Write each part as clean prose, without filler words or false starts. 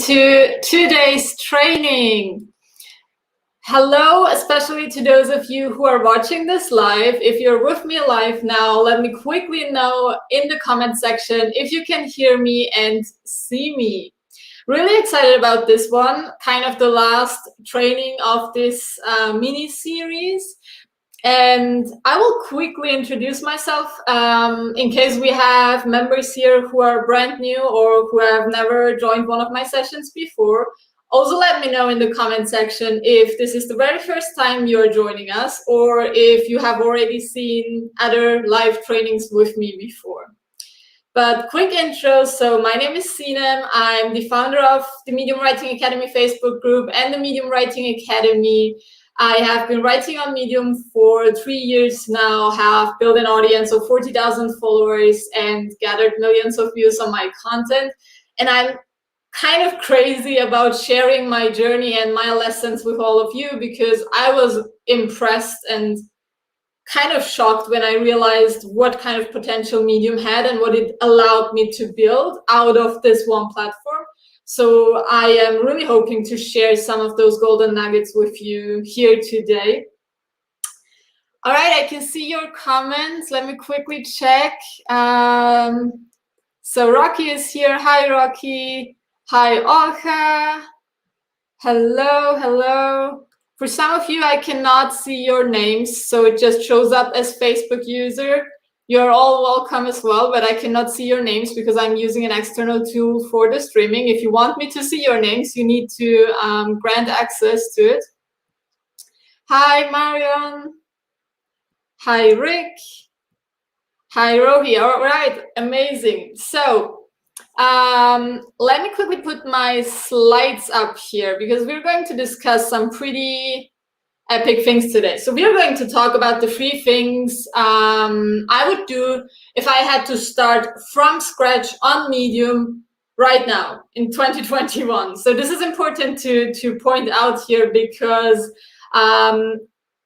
to today's training. Hello, especially to those of you who are watching this live. If you're with me live now, let me quickly know in the comment section if you can hear me and see me. Really excited about this one, kind of the last training of this mini series. And I will quickly introduce myself in case we have members here who are brand new or who have never joined one of my sessions before. Also, let me know in the comment section if this is the very first time you're joining us or if you have already seen other live trainings with me before. But quick intro, so my name is Sinem. I'm the founder of the Medium Writing Academy Facebook group and the Medium Writing Academy. I have been writing on Medium for 3 years now, have built an audience of 40,000 followers and gathered millions of views on my content. And I'm kind of crazy about sharing my journey and my lessons with all of you because I was impressed and kind of shocked when I realized what kind of potential Medium had and what it allowed me to build out of this one platform. So I am really hoping to share some of those golden nuggets with you here today. All right, I can see your comments. Let me quickly check. So Rocky is here. Hi, Rocky. Hi, Olga. Hello, hello. For some of you, I cannot see your names, so it just shows up as Facebook user. You're all welcome as well, but I cannot see your names because I'm using an external tool for the streaming. If you want me to see your names, you need to grant access to it. Hi, Marion. Hi, Rick. Hi, Rohi. All right, amazing. So let me quickly put my slides up here because we're going to discuss some pretty epic things today. So we're going to talk about the 3 things I would do if I had to start from scratch on Medium right now in 2021. So this is important to point out here because a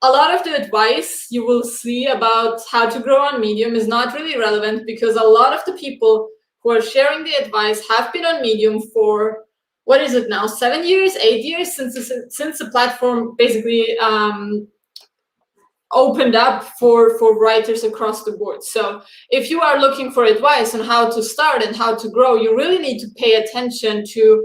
lot of the advice you will see about how to grow on Medium is not really relevant because a lot of the people who are sharing the advice have been on Medium for, what is it now, 7 years, 8 years since the platform basically opened up for writers across the board. So if you are looking for advice on how to start and how to grow, you really need to pay attention to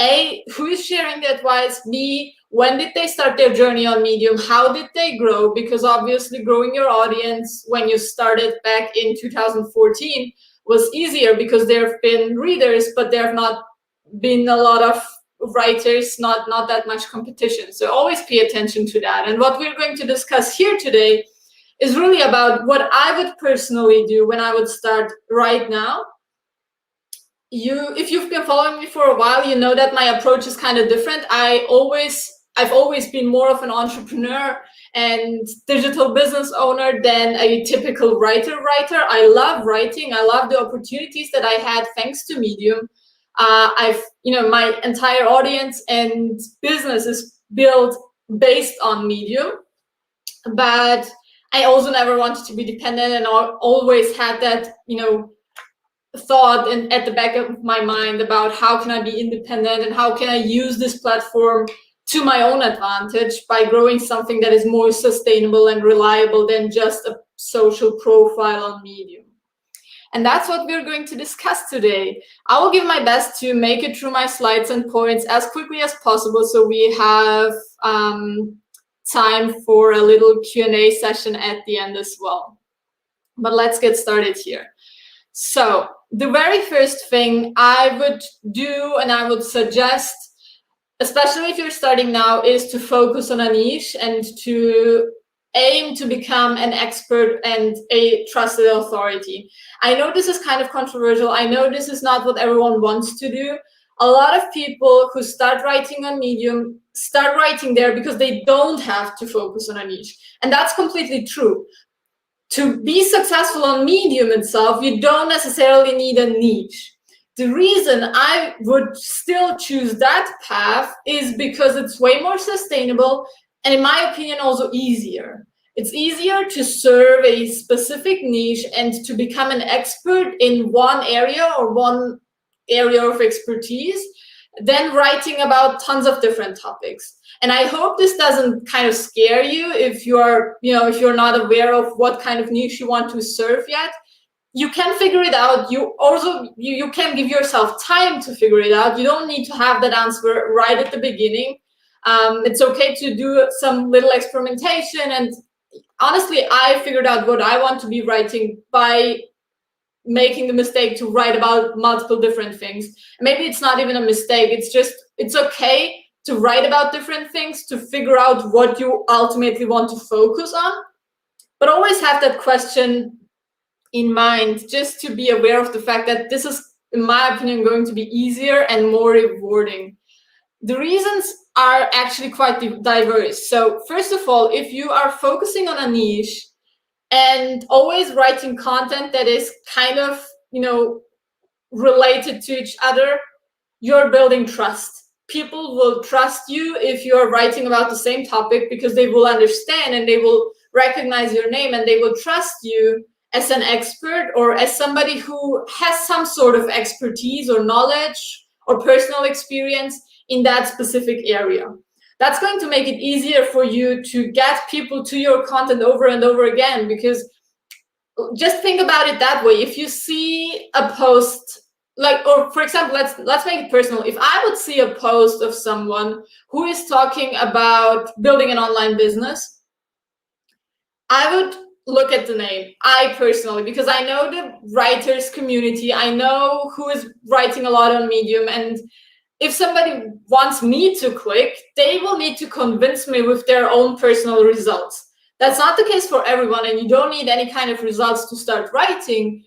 A, who is sharing the advice, B, when did they start their journey on Medium, how did they grow, because obviously growing your audience when you started back in 2014 was easier because there have been readers, but there have not been a lot of writers, not that much competition. So always pay attention to that. And what we're going to discuss here today is really about what I would personally do when I would start right now. If you've been following me for a while, you know that my approach is kind of different. I've always been more of an entrepreneur and digital business owner than a typical writer. I love writing. I love the opportunities that I had thanks to Medium. My entire audience and business is built based on Medium, but I also never wanted to be dependent and always had that, thought at the back of my mind about how can I be independent and how can I use this platform to my own advantage by growing something that is more sustainable and reliable than just a social profile on Medium. And that's what we're going to discuss today. I will give my best to make it through my slides and points as quickly as possible so we have time for a little Q&A session at the end as well. But let's get started here. So the very first thing I would do and I would suggest, especially if you're starting now, is to focus on a niche and to aim to become an expert and a trusted authority. I know this is kind of controversial. I know this is not what everyone wants to do. A lot of people who start writing on Medium start writing there because they don't have to focus on a niche. And that's completely true. To be successful on Medium itself, you don't necessarily need a niche. The reason I would still choose that path is because it's way more sustainable and, in my opinion, also easier. It's easier to serve a specific niche and to become an expert in one area or one area of expertise than writing about tons of different topics. And I hope this doesn't kind of scare you if you're, if you're not aware of what kind of niche you want to serve yet. You can figure it out. You also you can give yourself time to figure it out. You don't need to have that answer right at the beginning. It's okay to do some little experimentation. And honestly, I figured out what I want to be writing by making the mistake to write about multiple different things. Maybe it's not even a mistake. It's okay to write about different things, to figure out what you ultimately want to focus on. But always have that question in mind, just to be aware of the fact that this is, in my opinion, going to be easier and more rewarding. The reasons are actually quite diverse. So first of all, if you are focusing on a niche and always writing content that is kind of, related to each other, you're building trust. People will trust you if you're writing about the same topic, because they will understand and they will recognize your name, and they will trust you as an expert or as somebody who has some sort of expertise or knowledge or personal experience in that specific area. That's going to make it easier for you to get people to your content over and over again, because just think about it that way. If you see a post, or for example, let's make it personal. If I would see a post of someone who is talking about building an online business, I would look at the name, I personally, because I know the writers community, I know who is writing a lot on Medium, and if somebody wants me to click, they will need to convince me with their own personal results. That's not the case for everyone, and you don't need any kind of results to start writing,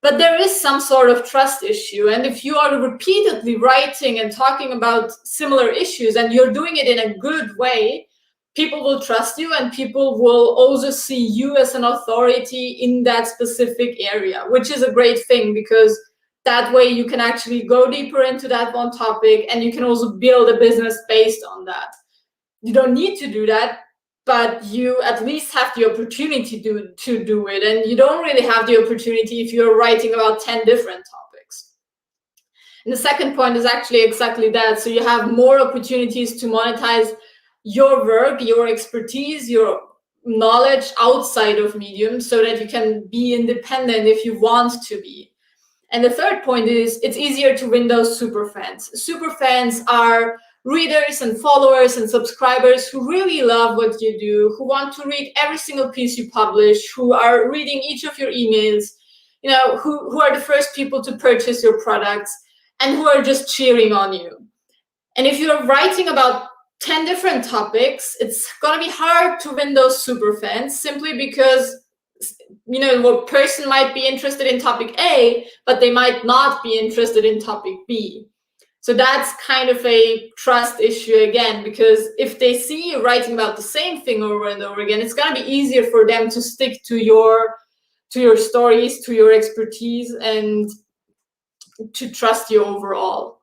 but there is some sort of trust issue. And if you are repeatedly writing and talking about similar issues, and you're doing it in a good way, people will trust you, and people will also see you as an authority in that specific area, which is a great thing, because that way you can actually go deeper into that one topic, and you can also build a business based on that. You don't need to do that, but you at least have the opportunity to do it. And you don't really have the opportunity if you're writing about 10 different topics. And the second point is actually exactly that. So you have more opportunities to monetize your work, your expertise, your knowledge outside of Medium, so that you can be independent if you want to be. And the third point is it's easier to win those super fans. Super fans are readers and followers and subscribers who really love what you do, who want to read every single piece you publish, who are reading each of your emails, who are the first people to purchase your products, and who are just cheering on you. And if you're writing about 10 different topics, it's going to be hard to win those super fans, simply because a person might be interested in topic A, but they might not be interested in topic B. So that's kind of a trust issue again, because if they see you writing about the same thing over and over again, it's going to be easier for them to stick to your stories, to your expertise, and to trust you overall.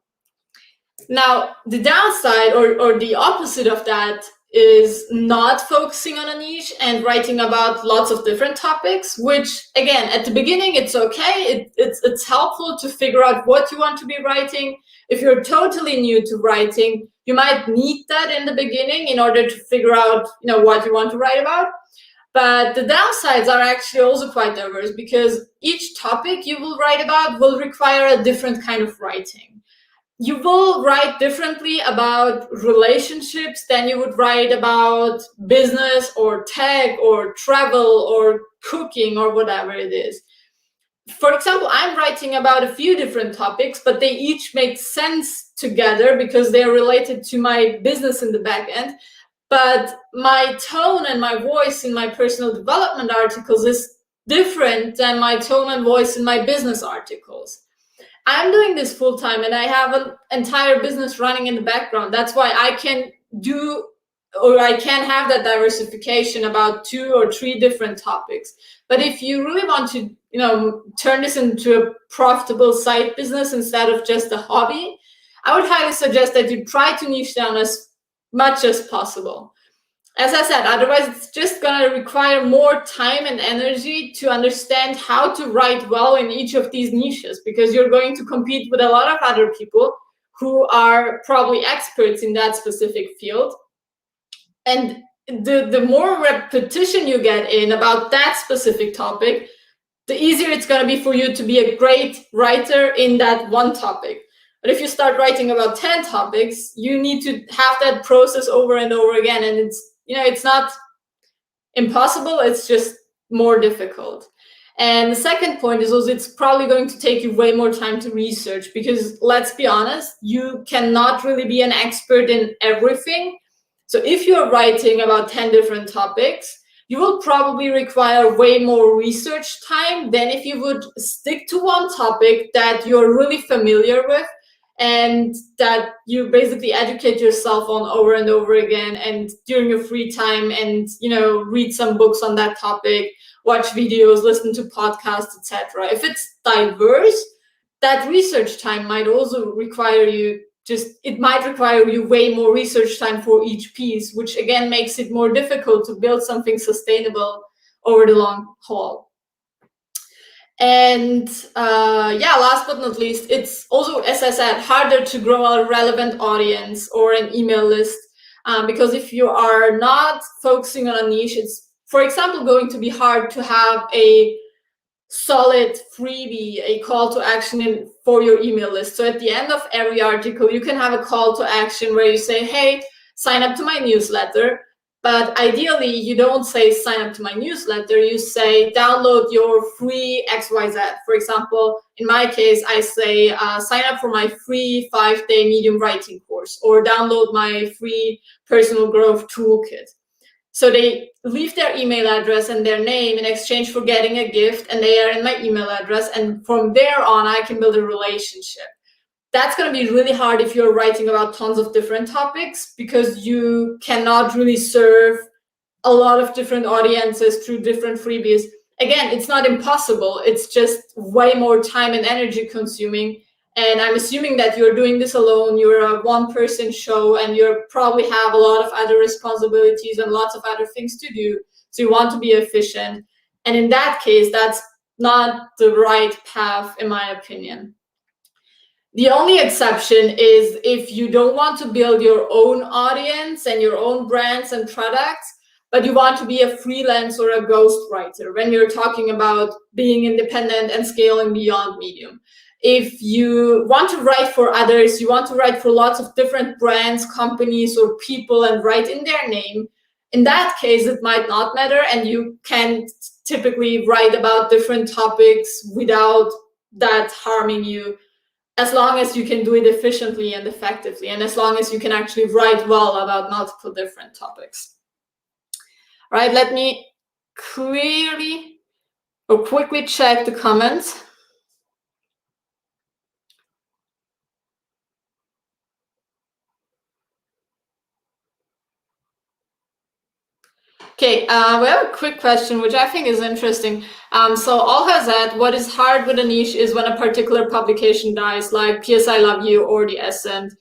Now, the downside or the opposite of that is not focusing on a niche and writing about lots of different topics, which again, at the beginning, it's okay. It's helpful to figure out what you want to be writing. If you're totally new to writing, you might need that in the beginning in order to figure out, what you want to write about. But the downsides are actually also quite diverse, because each topic you will write about will require a different kind of writing. You will write differently about relationships than you would write about business or tech or travel or cooking or whatever it is. For example, I'm writing about a few different topics, but they each make sense together because they're related to my business in the back end. But my tone and my voice in my personal development articles is different than my tone and voice in my business articles. I'm doing this full time, and I have an entire business running in the background. That's why I can have that diversification about 2 or 3 different topics. But if you really want to, turn this into a profitable side business instead of just a hobby, I would highly suggest that you try to niche down as much as possible. As I said, otherwise it's just going to require more time and energy to understand how to write well in each of these niches, because you're going to compete with a lot of other people who are probably experts in that specific field. And the more repetition you get in about that specific topic, the easier it's going to be for you to be a great writer in that one topic. But if you start writing about 10 topics, you need to have that process over and over again. And it's not impossible, it's just more difficult. And the second point is also it's probably going to take you way more time to research, because let's be honest, you cannot really be an expert in everything. So if you're writing about 10 different topics, you will probably require way more research time than if you would stick to one topic that you're really familiar with and that you basically educate yourself on over and over again, and during your free time, and read some books on that topic, watch videos, listen to podcasts, etc. If it's diverse, that research time might also require you way more research time for each piece, which again makes it more difficult to build something sustainable over the long haul. And last but not least, it's also, as I said, harder to grow a relevant audience or an email list, because if you are not focusing on a niche, it's, for example, going to be hard to have a solid freebie, a call to action for your email list. So at the end of every article, you can have a call to action where you say, hey, sign up to my newsletter. But ideally, you don't say sign up to my newsletter, you say download your free XYZ. For example, in my case, I say sign up for my free 5-day Medium writing course, or download my free personal growth toolkit. So they leave their email address and their name in exchange for getting a gift, and they are in my email address. And from there on, I can build a relationship. That's going to be really hard if you're writing about tons of different topics, because you cannot really serve a lot of different audiences through different freebies. Again, it's not impossible. It's just way more time and energy consuming. And I'm assuming that you're doing this alone. You're a one-person show, and you probably have a lot of other responsibilities and lots of other things to do. So you want to be efficient. And in that case, that's not the right path, in my opinion. The only exception is if you don't want to build your own audience and your own brands and products, but you want to be a freelance or a ghostwriter when you're talking about being independent and scaling beyond Medium. If you want to write for others, you want to write for lots of different brands, companies, or people and write in their name, in that case, it might not matter, and you can typically write about different topics without that harming you, as long as you can do it efficiently and effectively, and as long as you can actually write well about multiple different topics. All right, let me quickly check the comments. Okay, we have a quick question, which I think is interesting. So Olga said, what is hard with a niche is when a particular publication dies, like P.S. I Love You or The Ascent.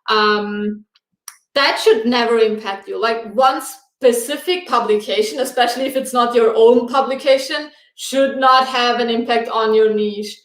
That should never impact you. Like, one specific publication, especially if it's not your own publication, should not have an impact on your niche.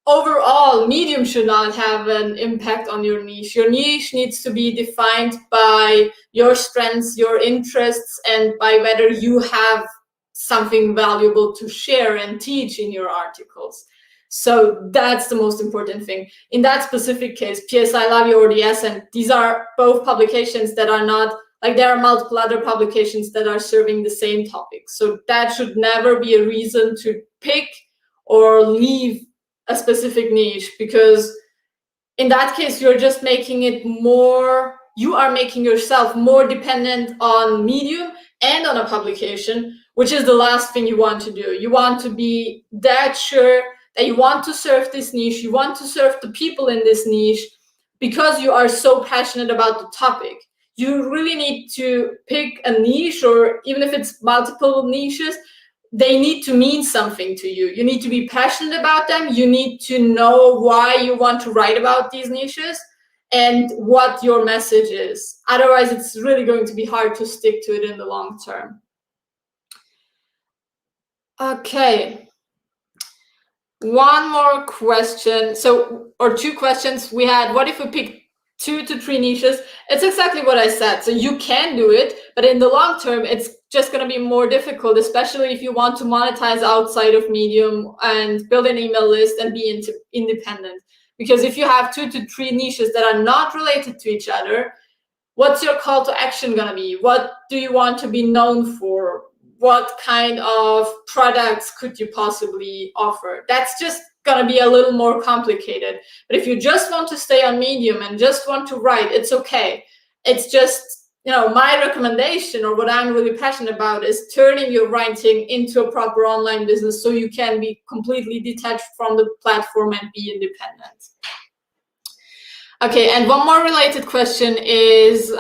Overall, Medium should not have an impact on your niche. Your niche needs to be defined by your strengths, your interests, and by whether you have something valuable to share and teach in your articles. So that's the most important thing. In that specific case, P.S. I Love You or The Ascent, these are both publications that are not, like, there are multiple other publications that are serving the same topic. So that should never be a reason to pick or leave a specific niche, because in that case, you're just making it more, you are making yourself more dependent on Medium and on a publication, which is the last thing you want to do. You want to be that sure that you want to serve this niche, you want to serve the people in this niche, because you are so passionate about the topic. You really need to pick a niche, or even if it's multiple niches, they need to mean something to you. You need to be passionate about them. You need to know why you want to write about these niches and what your message is. Otherwise, it's really going to be hard to stick to it in the long term. Okay. One more question. So, or two questions. We had, what if we pick 2 to 3 niches? It's exactly what I said. So you can do it, but in the long term, it's just going to be more difficult, especially if you want to monetize outside of Medium and build an email list and be independent. Because if you have 2 to 3 niches that are not related to each other, what's your call to action going to be? What do you want to be known for? What kind of products could you possibly offer? That's just going to be a little more complicated. But if you just want to stay on Medium and just want to write, it's okay. It's just, my recommendation, or what I'm really passionate about, is turning your writing into a proper online business so you can be completely detached from the platform and be independent. Okay, and one more related question is,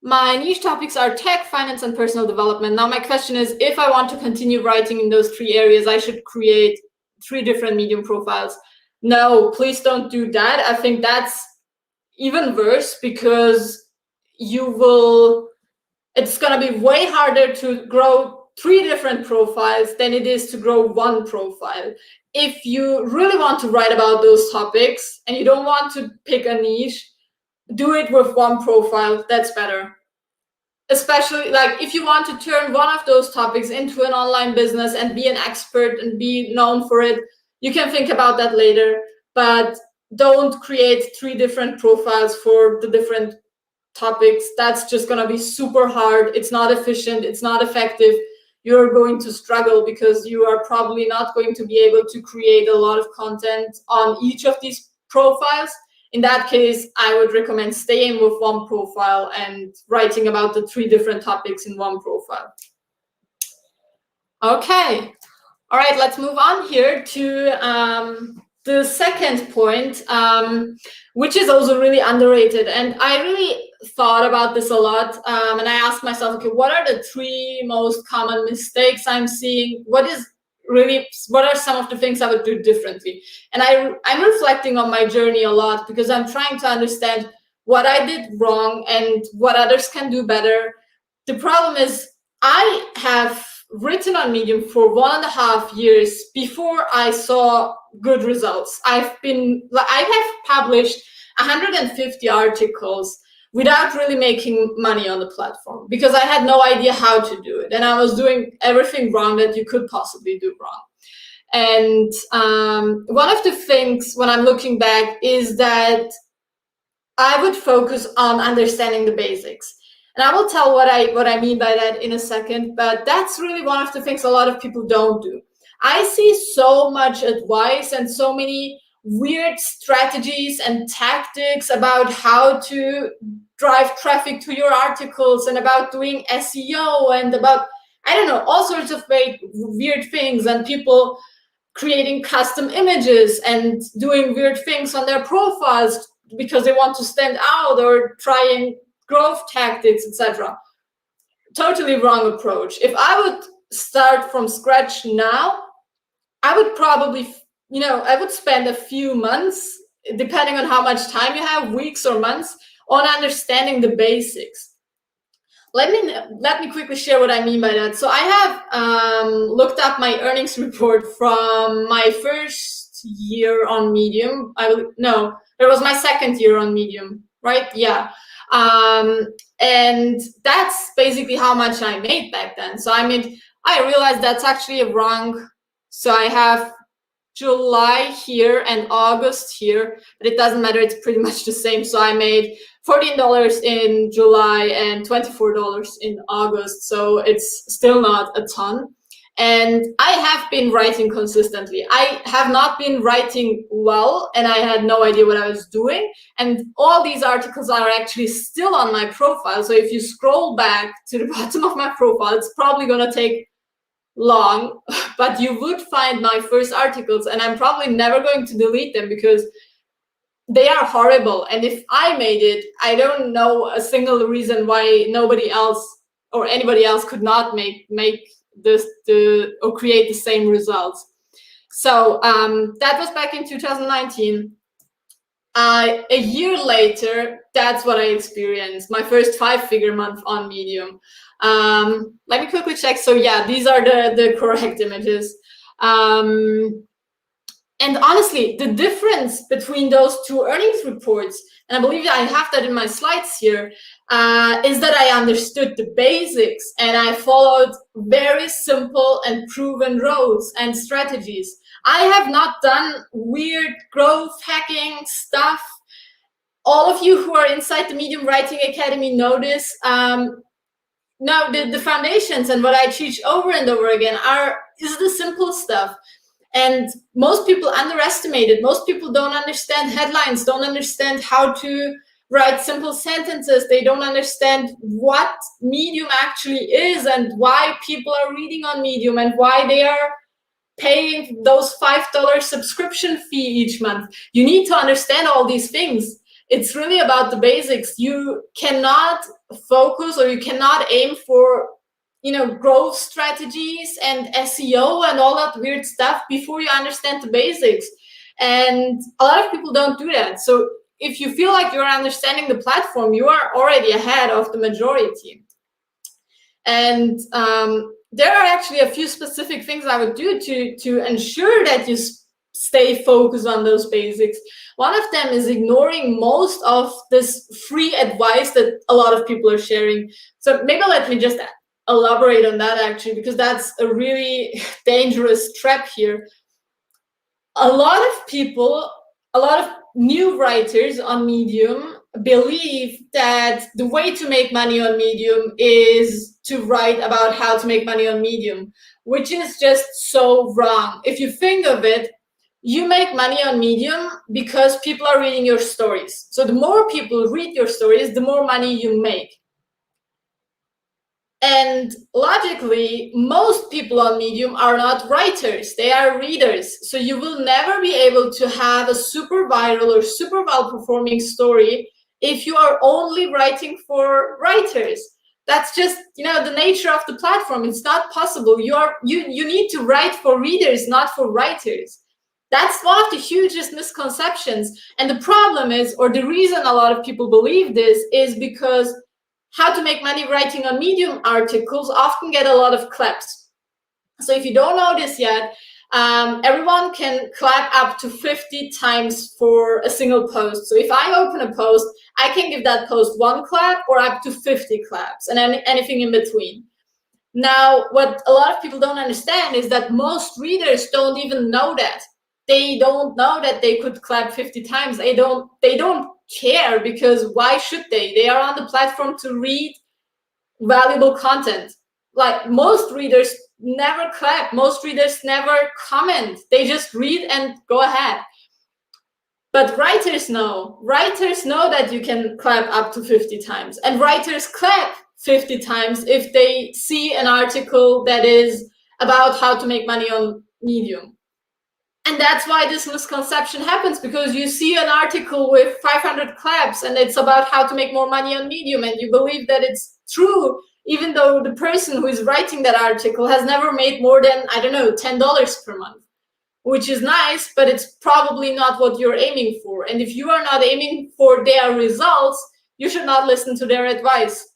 my niche topics are tech, finance, and personal development. Now, my question is, if I want to continue writing in those 3 areas, I should create 3 different Medium profiles. No, please don't do that. I think that's even worse, because it's going to be way harder to grow 3 different profiles than it is to grow 1 profile. If you really want to write about those topics and you don't want to pick a niche, do it with 1 profile. That's better. Especially like if you want to turn one of those topics into an online business and be an expert and be known for it, you can think about that later. But don't create 3 different profiles for the different topics. That's just going to be super hard. It's not efficient. It's not effective. You're going to struggle because you are probably not going to be able to create a lot of content on each of these profiles. In that case, I would recommend staying with 1 profile and writing about the 3 different topics in 1 profile. Okay. All right, let's move on here to the second point, which is also really underrated. And I really thought about this a lot. And I asked myself, okay, what are the 3 most common mistakes I'm seeing? What are some of the things I would do differently? And I'm reflecting on my journey a lot, because I'm trying to understand what I did wrong and what others can do better. The problem is, I have written on Medium for 1.5 years before I saw good results. I have published 150 articles without really making money on the platform, because I had no idea how to do it. And I was doing everything wrong that you could possibly do wrong. And one of the things when I'm looking back is that I would focus on understanding the basics. And I will tell what I mean by that in a second, but that's really one of the things a lot of people don't do. I see so much advice and so many weird strategies and tactics about how to drive traffic to your articles, and about doing SEO, and about, I don't know, all sorts of weird things, and people creating custom images and doing weird things on their profiles because they want to stand out, or trying growth tactics, etc. Totally wrong approach. If I would start from scratch now, I would probably, I would spend a few months, depending on how much time you have, weeks or months, on understanding the basics. Let me quickly share what I mean by that. So I have looked up my earnings report from my first year on Medium. It was my second year on Medium, right? Yeah. And that's basically how much I made back then. So I realized that's actually wrong. So I have July here and August here, but it doesn't matter. It's pretty much the same. So I made $14 in July and $24 in August. So it's still not a ton. And I have been writing consistently. I have not been writing well, and I had no idea what I was doing. And all these articles are actually still on my profile. So if you scroll back to the bottom of my profile, it's probably going to take long, but you would find my first articles, and I'm probably never going to delete them because they are horrible. And if I made it, I don't know a single reason why nobody else or anybody else could not make this or create the same results. So that was back in 2019. A year later, that's what I experienced, my first 5-figure month on Medium. Let me quickly check. So yeah, these are the correct images. And honestly, the difference between those two earnings reports, and I believe I have that in my slides here, is that I understood the basics and I followed very simple and proven roads and strategies. I have not done weird growth hacking stuff. All of you who are inside the Medium Writing Academy know this. Now, the foundations and what I teach over and over again is the simple stuff. And most people underestimate it. Most people don't understand headlines, don't understand how to write simple sentences. They don't understand what Medium actually is and why people are reading on Medium and why they are paying those $5 subscription fee each month. You need to understand all these things. It's really about the basics. You cannot focus or you cannot aim for growth strategies and SEO and all that weird stuff before you understand the basics. And a lot of people don't do that. So if you feel like you're understanding the platform, you are already ahead of the majority. And there are actually a few specific things I would do to ensure that you stay focused on those basics. One of them is ignoring most of this free advice that a lot of people are sharing. So maybe let me just elaborate on that actually, because that's a really dangerous trap here. A lot of people, a lot of new writers on Medium believe that the way to make money on Medium is to write about how to make money on Medium, which is just so wrong. If you think of it, you make money on Medium because people are reading your stories. So the more people read your stories, the more money you make. And logically, most people on Medium are not writers, they are readers. So you will never be able to have a super viral or super well-performing story if you are only writing for writers. That's just, the nature of the platform. It's not possible. You need to write for readers, not for writers. That's one of the hugest misconceptions. And the problem is, or the reason a lot of people believe this is because how to make money writing on Medium articles often get a lot of claps. So if you don't know this yet, everyone can clap up to 50 times for a single post. So if I open a post, I can give that post 1 clap or up to 50 claps and anything in between. Now, what a lot of people don't understand is that most readers don't even know that. They don't know that they could clap 50 times. They don't care, because why should they? They are on the platform to read valuable content. Like, most readers never clap. Most readers never comment. They just read and go ahead. But writers know. Writers know that you can clap up to 50 times. And writers clap 50 times if they see an article that is about how to make money on Medium. And that's why this misconception happens, because you see an article with 500 claps and it's about how to make more money on Medium, and you believe that it's true, even though the person who is writing that article has never made more than, I don't know, $10 per month, which is nice, but it's probably not what you're aiming for. And if you are not aiming for their results, you should not listen to their advice.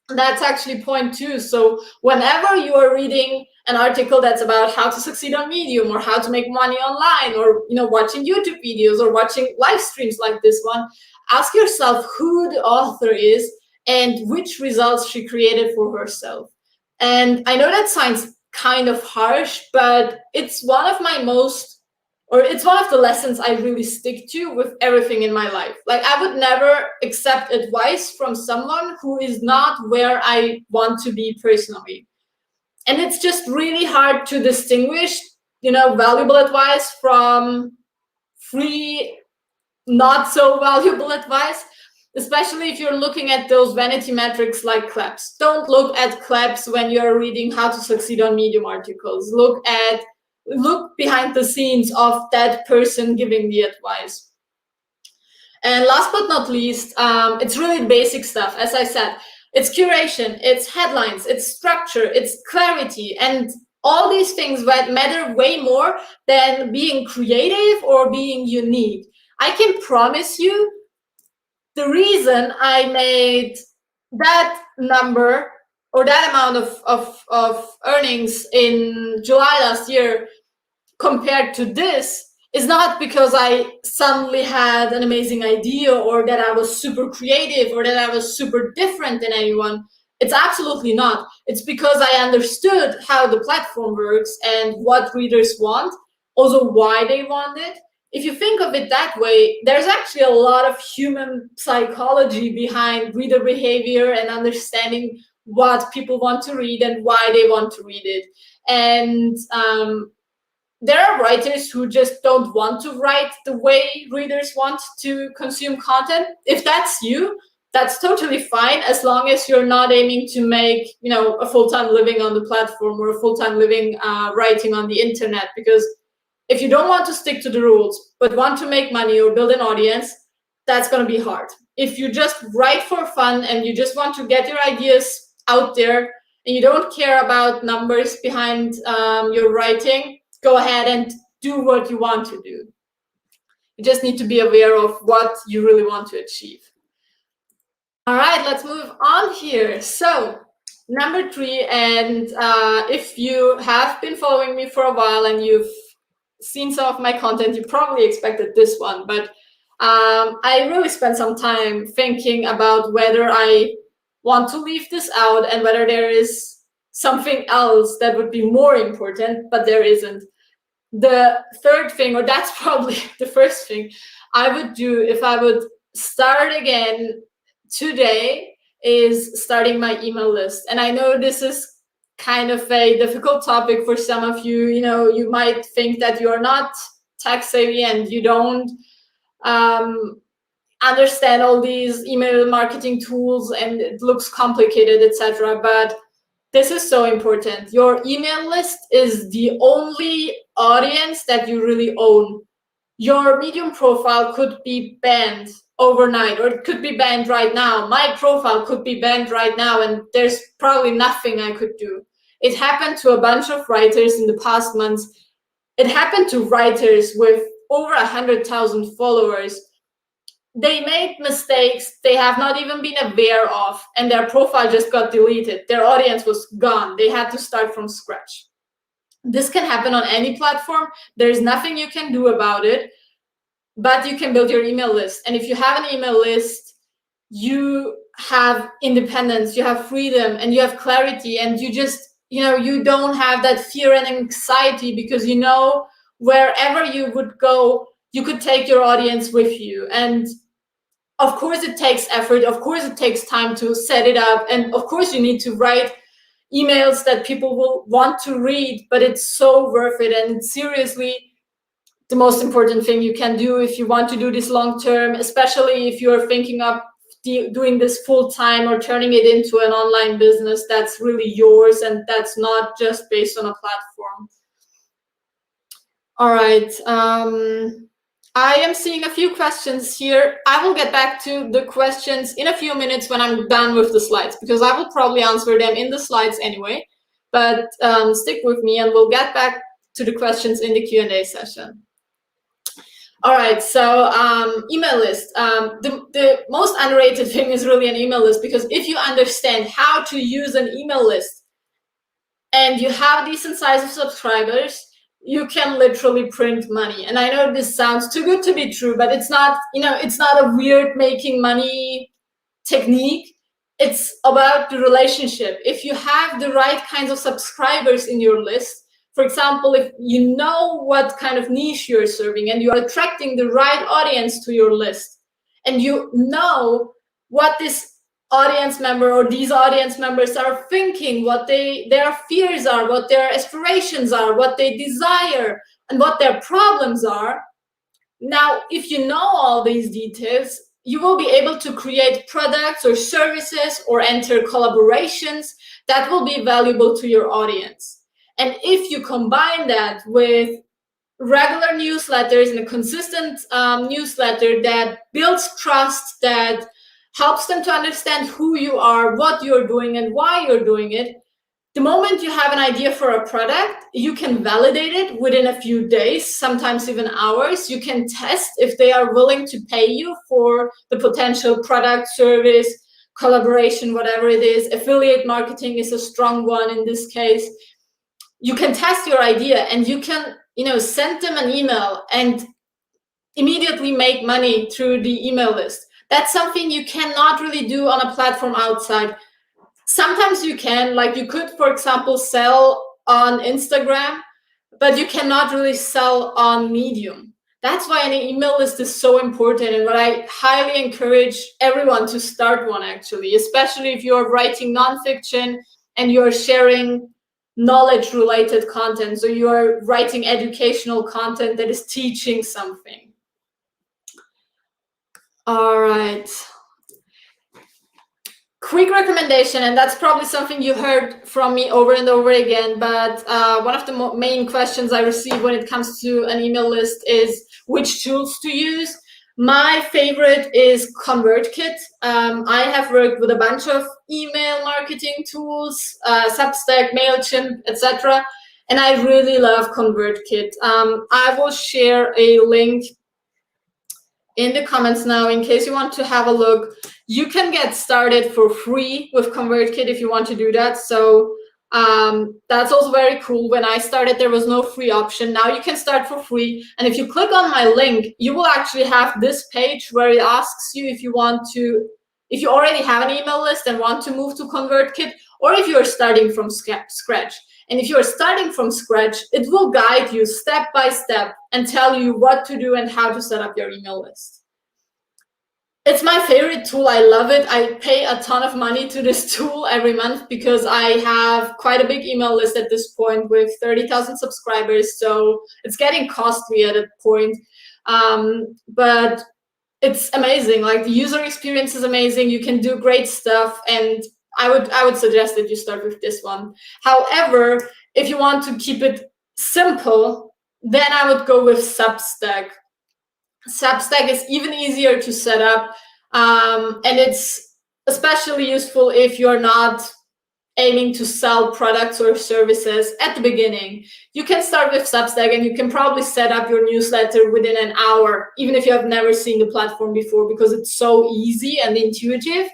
That's actually point 2. So whenever you are reading an article that's about how to succeed on Medium or how to make money online, or watching YouTube videos or watching live streams like this one, ask yourself who the author is and which results she created for herself. And I know that sounds kind of harsh, but it's one of the lessons I really stick to with everything in my life. Like, I would never accept advice from someone who is not where I want to be personally. And it's just really hard to distinguish, valuable advice from free, not so valuable advice, especially if you're looking at those vanity metrics like claps. Don't look at claps when you're reading how to succeed on Medium articles. Look behind the scenes of that person giving the advice. And last but not least, it's really basic stuff. As I said, it's curation, it's headlines, it's structure, it's clarity, and all these things that matter way more than being creative or being unique. I can promise you, the reason I made that number or that amount of earnings in July last year compared to this is not because I suddenly had an amazing idea or that I was super creative or that I was super different than anyone. It's absolutely not. It's because I understood how the platform works and what readers want, also why they want it. If you think of it that way, there's actually a lot of human psychology behind reader behavior and understanding what people want to read and why they want to read it. And there are writers who just don't want to write the way readers want to consume content. If that's you, that's totally fine, as long as you're not aiming to make, a full-time living on the platform or a full-time living writing on the internet. Because if you don't want to stick to the rules but want to make money or build an audience, that's going to be hard. If you just write for fun and you just want to get your ideas out there and you don't care about numbers behind your writing, go ahead and do what you want to do. You just need to be aware of what you really want to achieve. All right, let's move on here. So number 3, and if you have been following me for a while and you've seen some of my content, you probably expected this one, but I really spent some time thinking about whether I want to leave this out and whether there is something else that would be more important, but there isn't. The third thing, or that's probably the first thing I would do if I would start again today, is starting my email list. And I know this is kind of a difficult topic for some of you. You might think that you're not tech savvy and you don't understand all these email marketing tools and it looks complicated, etc. But this is so important. Your email list is the only audience that you really own. Your Medium profile could be banned overnight, or it could be banned right now. My profile could be banned right now, and there's probably nothing I could do. It happened to a bunch of writers in the past months. It happened to writers with over 100,000 followers. They made mistakes they have not even been aware of, and their profile just got deleted. Their audience was gone. They had to start from scratch. This can happen on any platform. There's nothing you can do about it, but you can build your email list. And if you have an email list, you have independence, you have freedom, and you have clarity, and you just, you don't have that fear and anxiety, because wherever you would go, you could take your audience with you. And of course it takes effort, of course it takes time to set it up, and of course you need to write emails that people will want to read, but it's so worth it. And it's seriously the most important thing you can do if you want to do this long term, especially if you're thinking of doing this full time or turning it into an online business that's really yours and that's not just based on a platform. All right. I am seeing a few questions here. I will get back to the questions in a few minutes when I'm done with the slides, because I will probably answer them in the slides anyway. But stick with me and we'll get back to the questions in the Q&A session. All right, so email list. The most underrated thing is really an email list, because if you understand how to use an email list and you have a decent size of subscribers, you can literally print money. And I know this sounds too good to be true, but it's not, it's not a weird making money technique. It's about the relationship. If you have the right kinds of subscribers in your list, for example, if you know what kind of niche you're serving and you're attracting the right audience to your list, and you know what this audience member or these audience members are thinking, what their fears are, what their aspirations are, what they desire, and what their problems are. Now, if you know all these details, you will be able to create products or services or enter collaborations that will be valuable to your audience. And if you combine that with regular newsletters and a consistent newsletter that builds trust, that helps them to understand who you are, what you're doing, and why you're doing it, the moment you have an idea for a product, you can validate it within a few days, sometimes even hours. You can test if they are willing to pay you for the potential product, service, collaboration, whatever it is. Affiliate marketing is a strong one in this case. You can test your idea and you can send them an email and immediately make money through the email list. That's something you cannot really do on a platform outside. Sometimes you can, like you could, for example, sell on Instagram, but you cannot really sell on Medium. That's why an email list is so important, and what I highly encourage everyone to start one, actually, especially if you're writing nonfiction and you're sharing knowledge-related content. So you are writing educational content that is teaching something. All right. Quick recommendation, and that's probably something you heard from me over and over again, but one of the main questions I receive when it comes to an email list is which tools to use. My favorite is ConvertKit. I have worked with a bunch of email marketing tools, Substack, MailChimp, etc., and I really love ConvertKit. I will share a link in the comments now in case you want to have a look. You can get started for free with ConvertKit if you want to do that. So that's also very cool. When I started, there was no free option. Now you can start for free. And if you click on my link, you will actually have this page where it asks you if you already have an email list and want to move to ConvertKit, or if you're starting from scratch. And if you're starting from scratch, it will guide you step by step and tell you what to do and how to set up your email list. It's my favorite tool. I love it. I pay a ton of money to this tool every month because I have quite a big email list at this point with 30,000 subscribers. So it's getting costly at a point. But it's amazing. Like, the user experience is amazing. You can do great stuff. And I would suggest that you start with this one. However, if you want to keep it simple, then I would go with Substack. Substack is even easier to set up, and it's especially useful if you're not aiming to sell products or services at the beginning. You can start with Substack and you can probably set up your newsletter within an hour, even if you have never seen the platform before, because it's so easy and intuitive.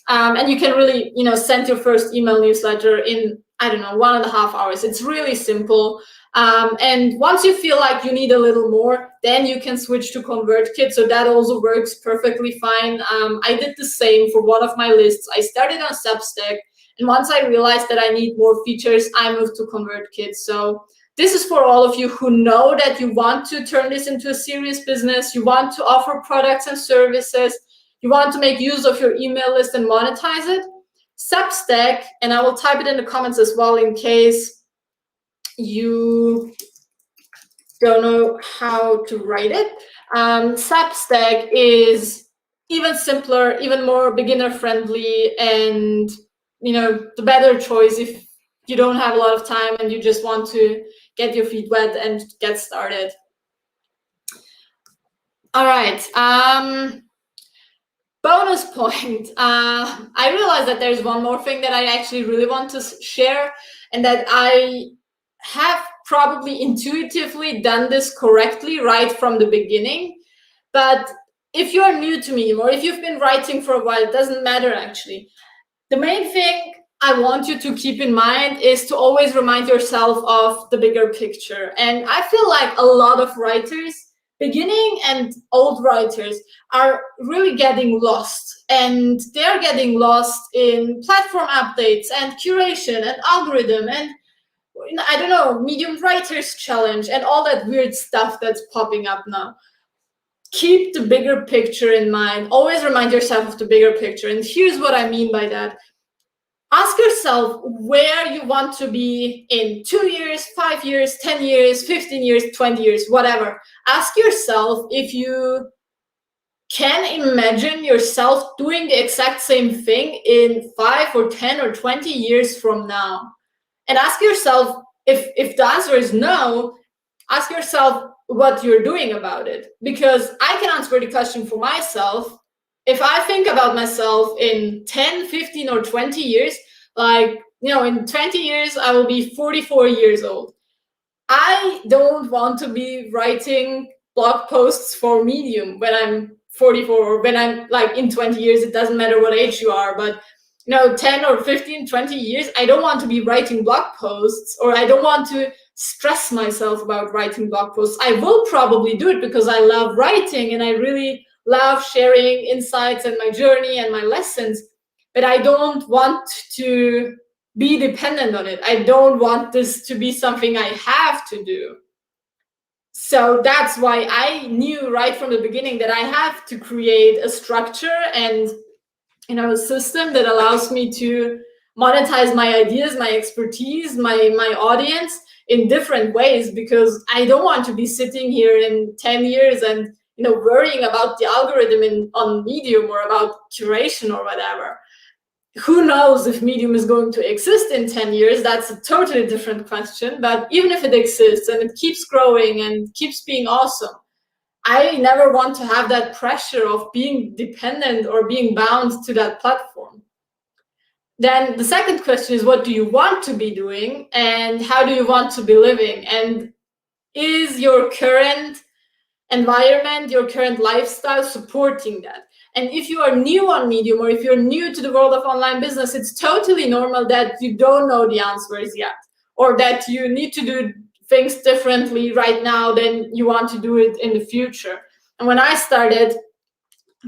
And you can really, send your first email newsletter in, 1.5 hours. It's really simple. And once you feel like you need a little more, then you can switch to ConvertKit. So that also works perfectly fine. I did the same for one of my lists. I started on Substack, and once I realized that I need more features, I moved to ConvertKit. So this is for all of you who know that you want to turn this into a serious business. You want to offer products and services. You want to make use of your email list and monetize it. Substack, and I will type it in the comments as well in case you don't know how to write it. Substack is even simpler, even more beginner friendly, and the better choice if you don't have a lot of time and you just want to get your feet wet and get started. All right. Bonus point. I realized that there's one more thing that I actually really want to share, and that I have probably intuitively done this correctly right from the beginning. But if you're new to Medium, or if you've been writing for a while, it doesn't matter actually. The main thing I want you to keep in mind is to always remind yourself of the bigger picture. And I feel like a lot of writers, beginning and old writers, are really getting lost. And they're getting lost in platform updates and curation and algorithm and Medium Writers Challenge and all that weird stuff that's popping up now. Keep the bigger picture in mind. Always remind yourself of the bigger picture. And here's what I mean by that. Ask yourself where you want to be in 2 years, 5 years, 10 years, 15 years, 20 years, whatever. Ask yourself if you can imagine yourself doing the exact same thing in 5 or 10 or 20 years from now. And ask yourself, if the answer is no, ask yourself what you're doing about it. Because I can answer the question for myself. If I think about myself in 10, 15, or 20 years, in 20 years, I will be 44 years old. I don't want to be writing blog posts for Medium when I'm 44, or when I'm in 20 years. It doesn't matter what age you are, but 10 or 15, 20 years, I don't want to be writing blog posts, or I don't want to stress myself about writing blog posts. I will probably do it because I love writing and I really love sharing insights and my journey and my lessons, but I don't want to be dependent on it. I don't want this to be something I have to do. So that's why I knew right from the beginning that I have to create a structure and a system that allows me to monetize my ideas, my expertise, my audience in different ways, because I don't want to be sitting here in 10 years and worrying about the algorithm on Medium or about curation or whatever. Who knows if Medium is going to exist in 10 years? That's a totally different question. But even if it exists and it keeps growing and keeps being awesome, I never want to have that pressure of being dependent or being bound to that platform. Then the second question is, what do you want to be doing and how do you want to be living? And is your current environment, your current lifestyle supporting that? And if you are new on Medium or if you're new to the world of online business, it's totally normal that you don't know the answers yet, or that you need to do things differently right now than you want to do it in the future. And when I started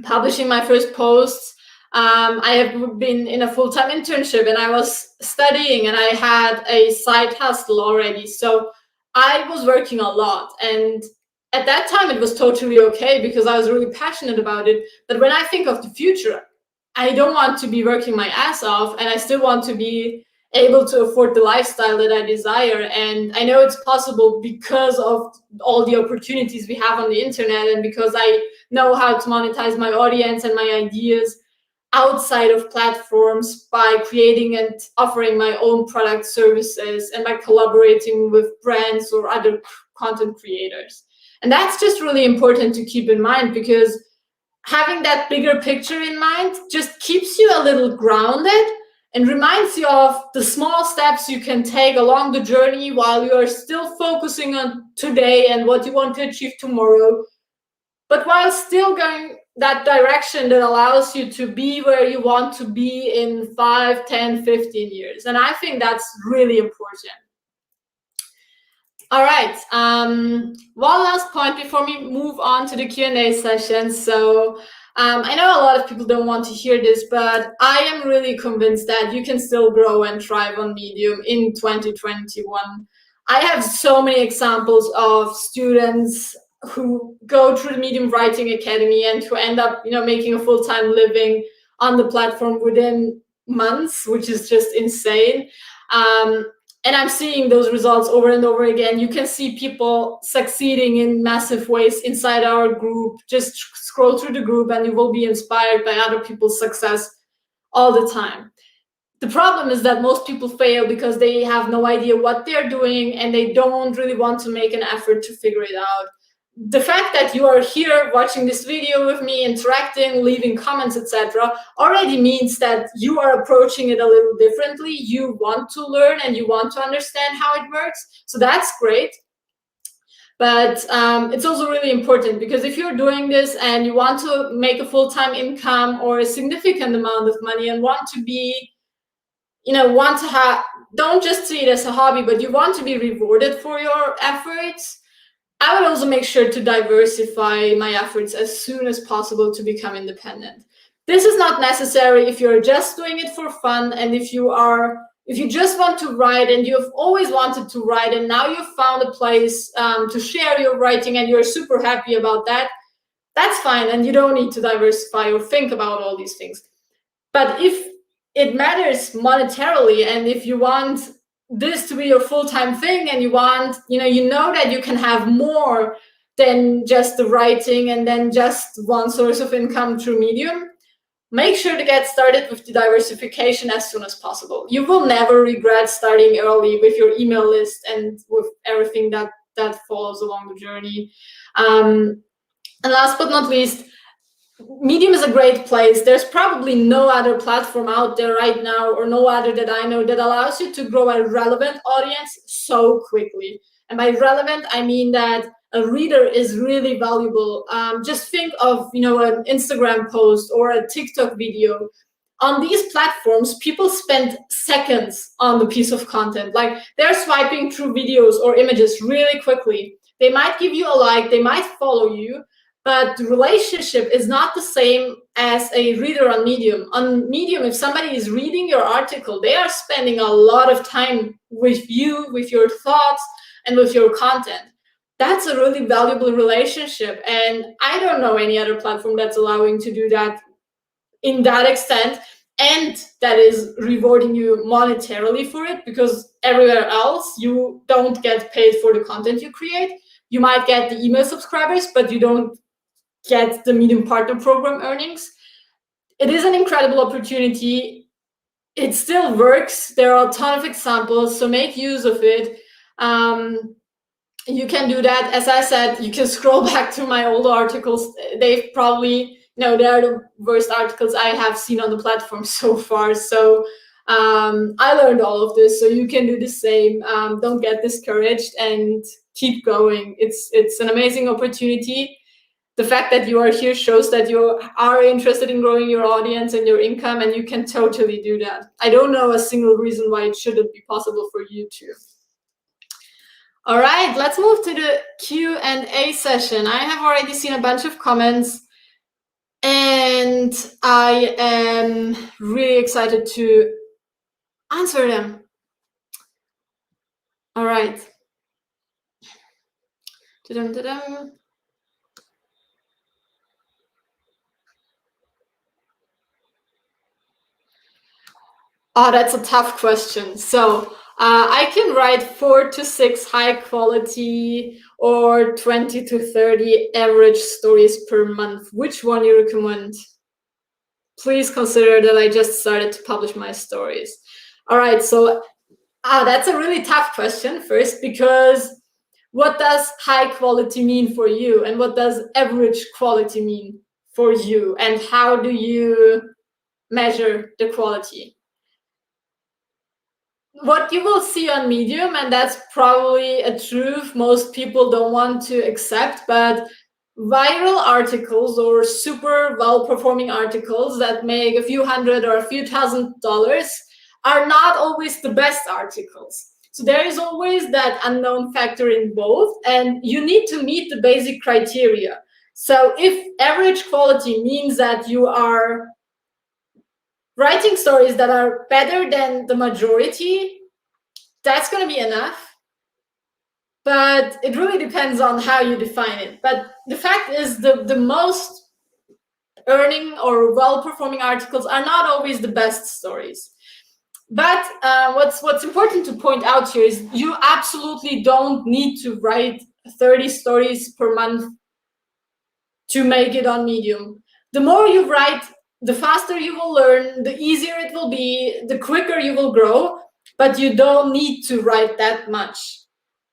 publishing my first posts, I have been in a full-time internship and I was studying and I had a side hustle already. So I was working a lot, and at that time it was totally okay because I was really passionate about it. But when I think of the future, I don't want to be working my ass off, and I still want to be able to afford the lifestyle that I desire. And I know it's possible because of all the opportunities we have on the internet, and because I know how to monetize my audience and my ideas outside of platforms by creating and offering my own product services and by collaborating with brands or other content creators. And that's just really important to keep in mind, because having that bigger picture in mind just keeps you a little grounded and reminds you of the small steps you can take along the journey while you are still focusing on today and what you want to achieve tomorrow, but while still going that direction that allows you to be where you want to be in 5, 10, 15 years. And I think that's really important. All right, one last point before we move on to the Q&A session. So I know a lot of people don't want to hear this, but I am really convinced that you can still grow and thrive on Medium in 2021. I have so many examples of students who go through the Medium Writing Academy and who end up, making a full-time living on the platform within months, which is just insane. And I'm seeing those results over and over again. You can see people succeeding in massive ways inside our group. Just scroll through the group and you will be inspired by other people's success all the time. The problem is that most people fail because they have no idea what they're doing and they don't really want to make an effort to figure it out. The fact that you are here watching this video with me, interacting, leaving comments, etc., already means that you are approaching it a little differently. You want to learn and you want to understand how it works. So that's great. But it's also really important, because if you're doing this and you want to make a full-time income or a significant amount of money and want to be, don't just see it as a hobby, but you want to be rewarded for your efforts, I would also make sure to diversify my efforts as soon as possible to become independent. This is not necessary if you're just doing it for fun, and if you just want to write and you've always wanted to write and now you've found a place to share your writing and you're super happy about that, that's fine, and you don't need to diversify or think about all these things. But if it matters monetarily, and if you want this to be your full-time thing, and you want, you know that you can have more than just the writing and then just one source of income through Medium, make sure to get started with the diversification as soon as possible. You will never regret starting early with your email list and with everything that follows along the journey. And last but not least, Medium is a great place. There's probably no other platform out there right now, or no other that I know, that allows you to grow a relevant audience so quickly. And by relevant, I mean that a reader is really valuable. Just think of, an Instagram post or a TikTok video. on these platforms, people spend seconds on the piece of content. Like they're swiping through videos or images really quickly. They might give you a like, they might follow you, but the relationship is not the same as a reader on Medium. On Medium, if somebody is reading your article, they are spending a lot of time with you, with your thoughts, and with your content. That's a really valuable relationship. And I don't know any other platform that's allowing to do that in that extent, and that is rewarding you monetarily for it, because everywhere else you don't get paid for the content you create. You might get the email subscribers, but you don't get the Medium Partner Program earnings. It is an incredible opportunity. It still works. There are a ton of examples, so make use of it. You can do that. As I said, you can scroll back to my old articles. They've probably, they are the worst articles I have seen on the platform so far. So I learned all of this, so you can do the same. Don't get discouraged and keep going. It's an amazing opportunity. The fact that you are here shows that you are interested in growing your audience and your income, and you can totally do that. I don't know a single reason why it shouldn't be possible for you too. All right, let's move to the Q&A session. I have already seen a bunch of comments, and I am really excited to answer them. All right. Ta-dum. Oh, that's a tough question. So I can write 4 to 6 high quality or 20 to 30 average stories per month. Which one you recommend? Please consider that I just started to publish my stories. All right, so that's a really tough question first, because what does high quality mean for you, and what does average quality mean for you, and how do you measure the quality? What you will see on Medium, and that's probably a truth most people don't want to accept, but viral articles or super well-performing articles that make a few hundred or a few $1,000s are not always the best articles. So there is always that unknown factor in both, and you need to meet the basic criteria. So if average quality means that you are writing stories that are better than the majority, that's going to be enough. But it really depends on how you define it. But the fact is, the most earning or well-performing articles are not always the best stories. But what's important to point out here is you absolutely don't need to write 30 stories per month to make it on Medium. The more you write, the faster you will learn, the easier it will be, the quicker you will grow, but you don't need to write that much.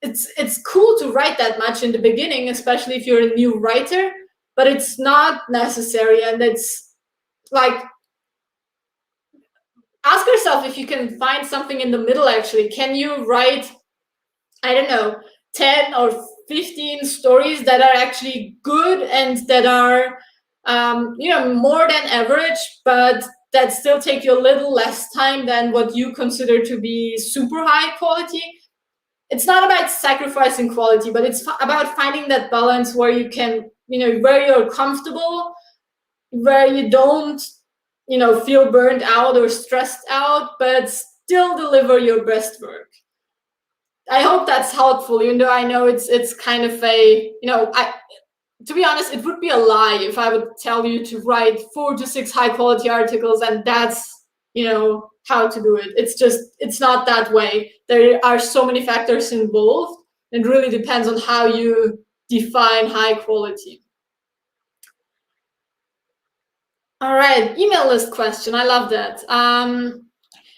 It's cool to write that much in the beginning, especially if you're a new writer, but it's not necessary. And it's like, ask yourself if you can find something in the middle, actually. Can you write, I don't know, 10 or 15 stories that are actually good and that are more than average, but that still take you a little less time than what you consider to be super high quality? It's not about sacrificing quality, but it's about finding that balance where you can, where you're comfortable, where you don't, feel burned out or stressed out, but still deliver your best work. I hope that's helpful, even though I know it's kind of a, to be honest, it would be a lie if I would tell you to write 4 to 6 high quality articles and that's, how to do it. It's not that way. There are so many factors involved. It really depends on how you define high quality. All right, email list question. I love that.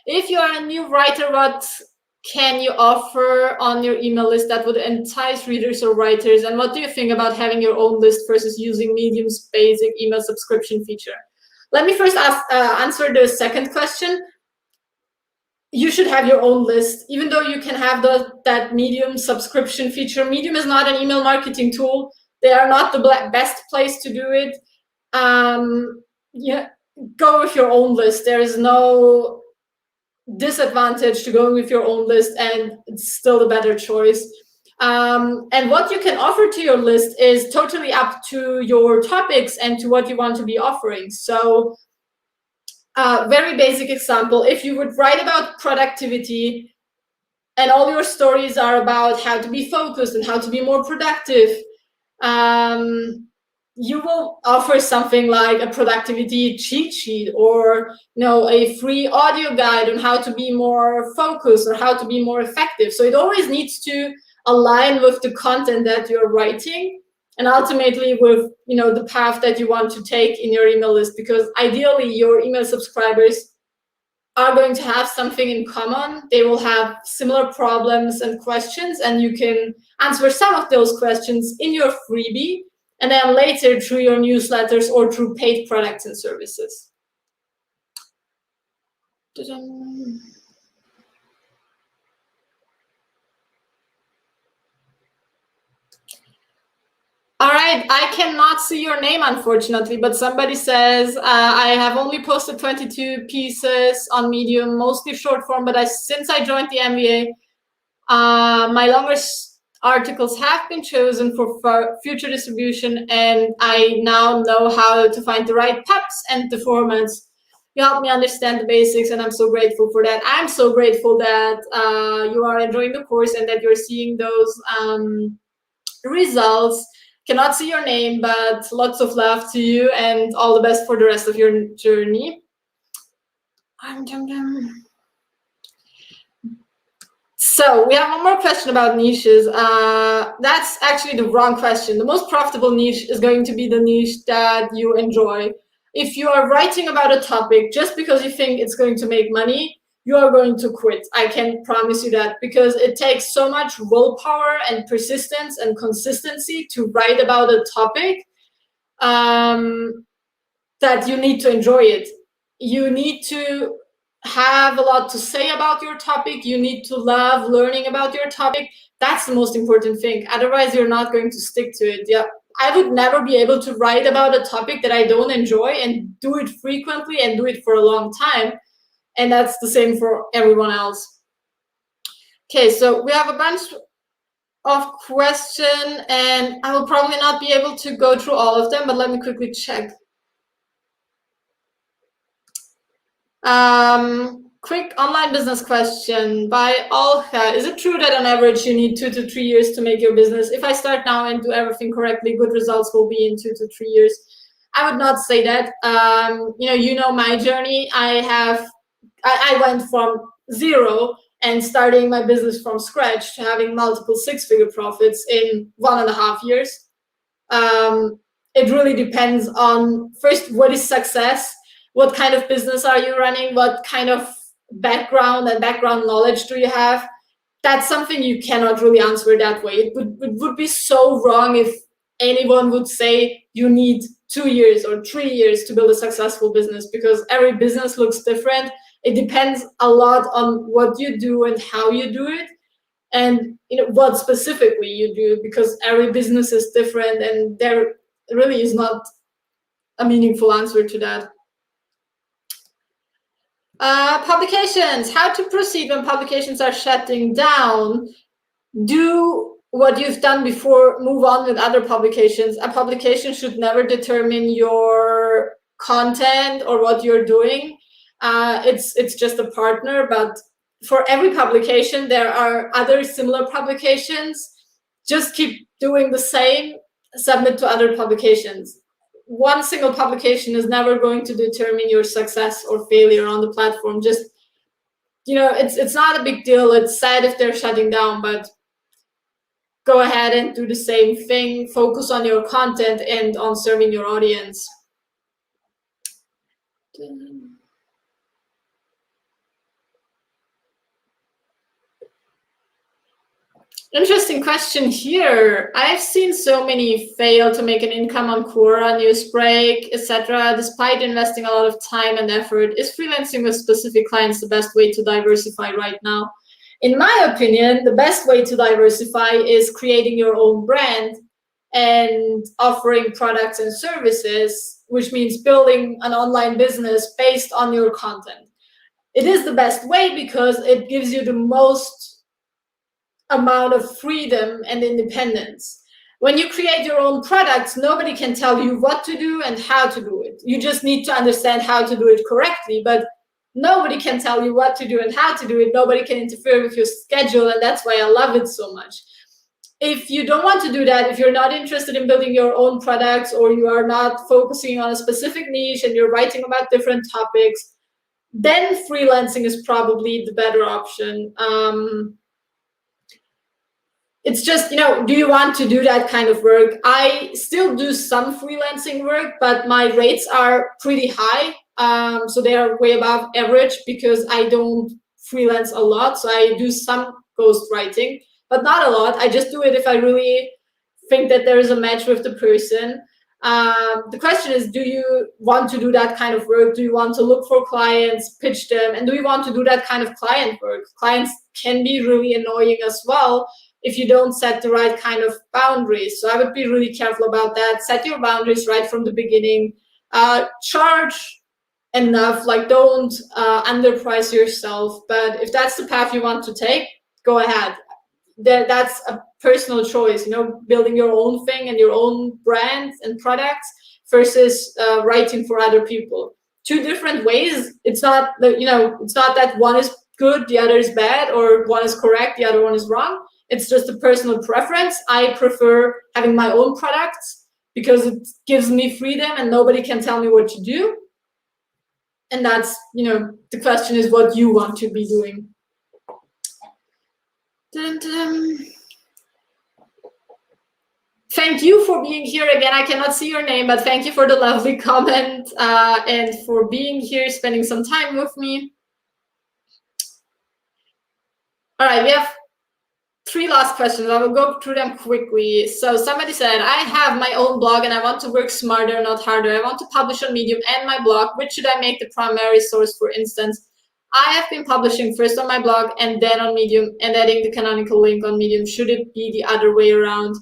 If you are a new writer, what can you offer on your email list that would entice readers or writers? And what do you think about having your own list versus using Medium's basic email subscription feature? Let me first answer the second question. You should have your own list, even though you can have that Medium subscription feature. Medium is not an email marketing tool. They are not the best place to do it. go with your own list. There is no disadvantage to going with your own list, and it's still the better choice. And what you can offer to your list is totally up to your topics and to what you want to be offering. So very basic example, if you would write about productivity and all your stories are about how to be focused and how to be more productive, you will offer something like a productivity cheat sheet, or a free audio guide on how to be more focused or how to be more effective. So it always needs to align with the content that you're writing, and ultimately with the path that you want to take in your email list, because ideally your email subscribers are going to have something in common. They will have similar problems and questions, and you can answer some of those questions in your freebie, and then later through your newsletters or through paid products and services. All right, I cannot see your name, unfortunately, but somebody says, I have only posted 22 pieces on Medium, mostly short form, but since I joined the MBA, my longer articles have been chosen for future distribution, and I now know how to find the right text and the formats. You helped me understand the basics, and I'm so grateful for that. I'm so grateful that you are enjoying the course and that you're seeing those results. Cannot see your name, but lots of love to you, and all the best for the rest of your journey. So we have one more question about niches. That's actually the wrong question. The most profitable niche is going to be the niche that you enjoy. If you are writing about a topic just because you think it's going to make money, you are going to quit. I can promise you that, because it takes so much willpower and persistence and consistency to write about a topic that you need to enjoy it. You need to have a lot to say about your topic. You need to love learning about your topic. That's the most important thing. Otherwise, you're not going to stick to it. Yeah, I would never be able to write about a topic that I don't enjoy and do it frequently and do it for a long time. And that's the same for everyone else. Okay, so we have a bunch of questions, and I will probably not be able to go through all of them, but let me quickly check. Quick online business question by Olga. Is it true that on average you need 2 to 3 years to make your business? If I start now and do everything correctly, good results will be in 2 to 3 years. I would not say that. You know my journey. I went from zero and starting my business from scratch to having multiple 6-figure profits in 1.5 years. It really depends on, first, what is success? What kind of business are you running? What kind of background and background knowledge do you have? That's something you cannot really answer that way. It would be so wrong if anyone would say you need 2 years or 3 years to build a successful business, because every business looks different. It depends a lot on what you do and how you do it, and what specifically you do, because every business is different, and there really is not a meaningful answer to that. Publications. How to proceed when publications are shutting down. Do what you've done before, move on with other publications. A publication should never determine your content or what you're doing. It's just a partner, but for every publication, there are other similar publications. Just keep doing the same, submit to other publications. One single publication is never going to determine your success or failure on the platform. Just, it's not a big deal. It's sad if they're shutting down, but go ahead and do the same thing. Focus on your content and on serving your audience. Interesting question here. I've seen so many fail to make an income on Quora, Newsbreak, etc. despite investing a lot of time and effort. Is freelancing with specific clients the best way to diversify right now? In my opinion, the best way to diversify is creating your own brand and offering products and services which means building an online business based on your content. It is the best way because it gives you the most amount of freedom and independence. When you create your own products, nobody can tell you what to do and how to do it. You just need to understand how to do it correctly, but nobody can tell you what to do and how to do it. Nobody can interfere with your schedule, and that's why I love it so much. If you don't want to do that, if you're not interested in building your own products, or you are not focusing on a specific niche and you're writing about different topics, then freelancing is probably the better option. It's just, do you want to do that kind of work? I still do some freelancing work, but my rates are pretty high. So they are way above average because I don't freelance a lot. So I do some ghostwriting, but not a lot. I just do it if I really think that there is a match with the person. The question is, do you want to do that kind of work? Do you want to look for clients, pitch them? And do you want to do that kind of client work? Clients can be really annoying as well if you don't set the right kind of boundaries. So I would be really careful about that. Set your boundaries right from the beginning. Charge enough, like don't underprice yourself. But if that's the path you want to take, go ahead. That's a personal choice, building your own thing and your own brands and products versus writing for other people. Two different ways. It's not it's not that one is good, the other is bad, or one is correct, the other one is wrong. It's just a personal preference. I prefer having my own products because it gives me freedom and nobody can tell me what to do. And that's, the question is what you want to be doing. Dun, dun. Thank you for being here again. I cannot see your name, but thank you for the lovely comment and for being here, spending some time with me. All right, we have 3 last questions. I will go through them quickly. So somebody said, I have my own blog and I want to work smarter, not harder. I want to publish on Medium and my blog. Which should I make the primary source, for instance? I have been publishing first on my blog and then on Medium and adding the canonical link on Medium. Should it be the other way around?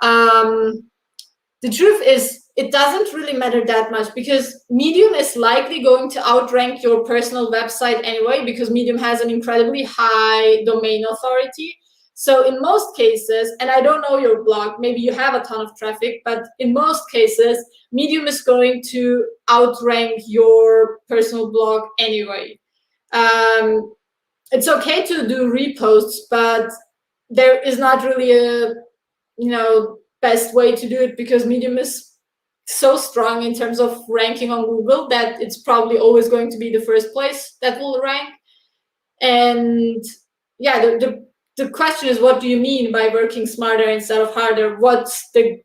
The truth is, it doesn't really matter that much because Medium is likely going to outrank your personal website anyway because Medium has an incredibly high domain authority. So in most cases, and I don't know your blog, maybe you have a ton of traffic, but in most cases, Medium is going to outrank your personal blog anyway. It's okay to do reposts, but there is not really a, best way to do it because Medium is so strong in terms of ranking on Google that it's probably always going to be the first place that will rank. And yeah, the question is, what do you mean by working smarter instead of harder? What's the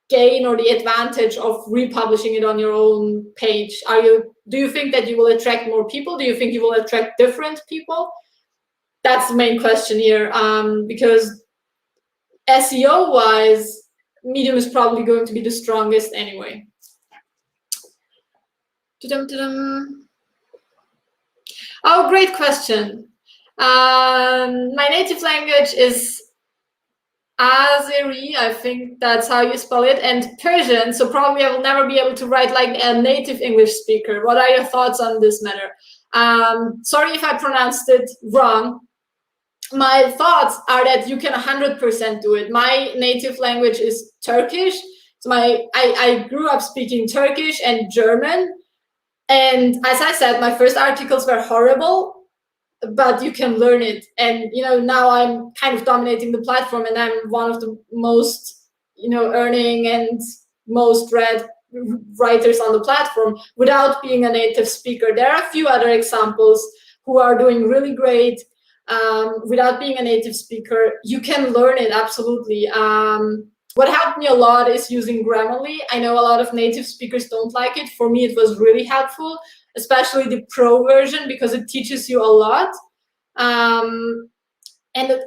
gain or the advantage of republishing it on your own page? Do you think that you will attract more people? Do you think you will attract different people? That's the main question here, because SEO-wise, Medium is probably going to be the strongest anyway. Oh, great question. My native language is Azeri, I think that's how you spell it, and Persian, so probably I will never be able to write like a native English speaker. What are your thoughts on this matter? Sorry if I pronounced it wrong. My thoughts are that you can 100% do it. My native language is Turkish. So I grew up speaking Turkish and German. And as I said, my first articles were horrible, but you can learn it. And, now I'm kind of dominating the platform and I'm one of the most, earning and most read writers on the platform without being a native speaker. There are a few other examples who are doing really great without being a native speaker. You can learn it, absolutely. What helped me a lot is using Grammarly. I know a lot of native speakers don't like it. For me, it was really helpful, especially the pro version, because it teaches you a lot. And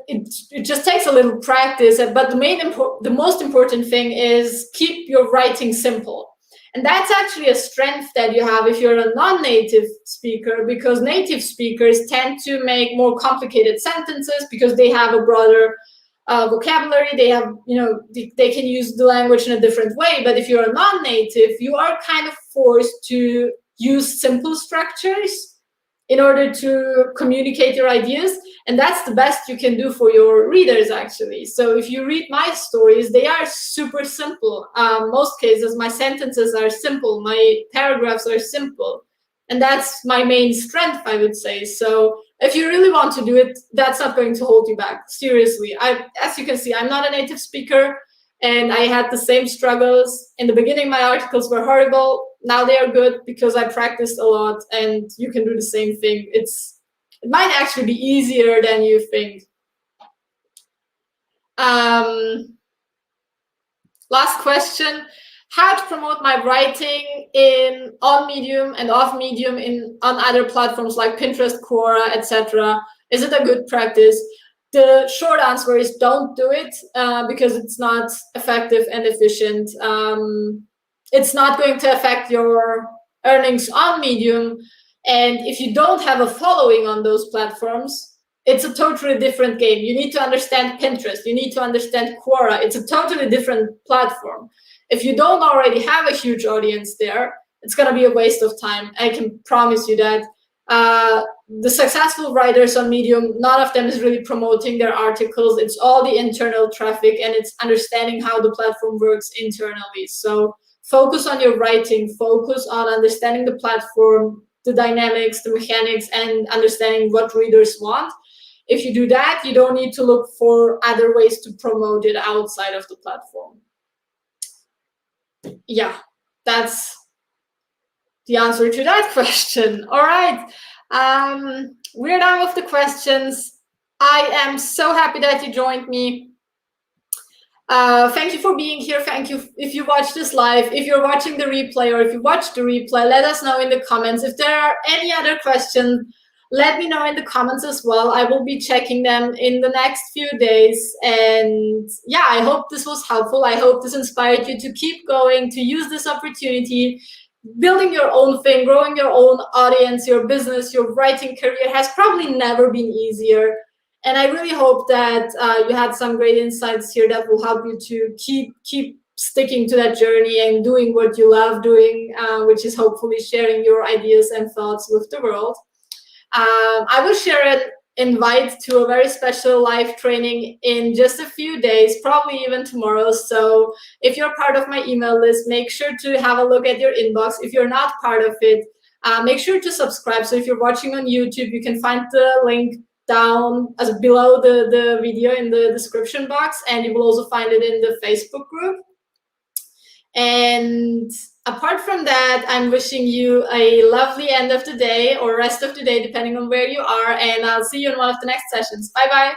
it just takes a little practice. But the most important thing is keep your writing simple. And that's actually a strength that you have if you're a non-native speaker, because native speakers tend to make more complicated sentences because they have a broader vocabulary, they have, they can use the language in a different way. But if you're a non-native, you are kind of forced to use simple structures in order to communicate your ideas. And that's the best you can do for your readers, actually. So if you read my stories, they are super simple. Most cases, my sentences are simple, my paragraphs are simple. And that's my main strength, I would say. So if you really want to do it, that's not going to hold you back. Seriously, as you can see, I'm not a native speaker, and I had the same struggles. In the beginning, my articles were horrible. Now they are good because I practiced a lot, and you can do the same thing. It might actually be easier than you think. Last question. How to promote my writing on Medium and off Medium on other platforms like Pinterest, Quora, etc. Is it a good practice? The short answer is don't do it because it's not effective and efficient. It's not going to affect your earnings on Medium. And if you don't have a following on those platforms, it's a totally different game. You need to understand Pinterest. You need to understand Quora. It's a totally different platform. If you don't already have a huge audience there, it's going to be a waste of time. I can promise you that. The successful writers on Medium, none of them is really promoting their articles. It's all the internal traffic, and it's understanding how the platform works internally. So focus on your writing, focus on understanding the platform, the dynamics, the mechanics, and understanding what readers want. If you do that, you don't need to look for other ways to promote it outside of the platform. Yeah, that's the answer to that question. All right, we're done with the questions. I am so happy that you joined me. Thank you for being here. Thank you if you watch this live. If you're watching the replay, or if you watch the replay, let us know in the comments. If there are any other questions, let me know in the comments as well. I will be checking them in the next few days. And yeah, I hope this was helpful. I hope this inspired you to keep going, to use this opportunity. Building your own thing, growing your own audience, your business, your writing career has probably never been easier. And I really hope that you had some great insights here that will help you to keep sticking to that journey and doing what you love doing, which is hopefully sharing your ideas and thoughts with the world. I will share an invite to a very special live training in just a few days, probably even tomorrow. So if you're part of my email list, make sure to have a look at your inbox. If you're not part of it, make sure to subscribe. So if you're watching on YouTube, you can find the link down as below the video in the description box, and you will also find it in the Facebook group. And apart from that, I'm wishing you a lovely end of the day or rest of the day, depending on where you are. And I'll see you in one of the next sessions. Bye-bye.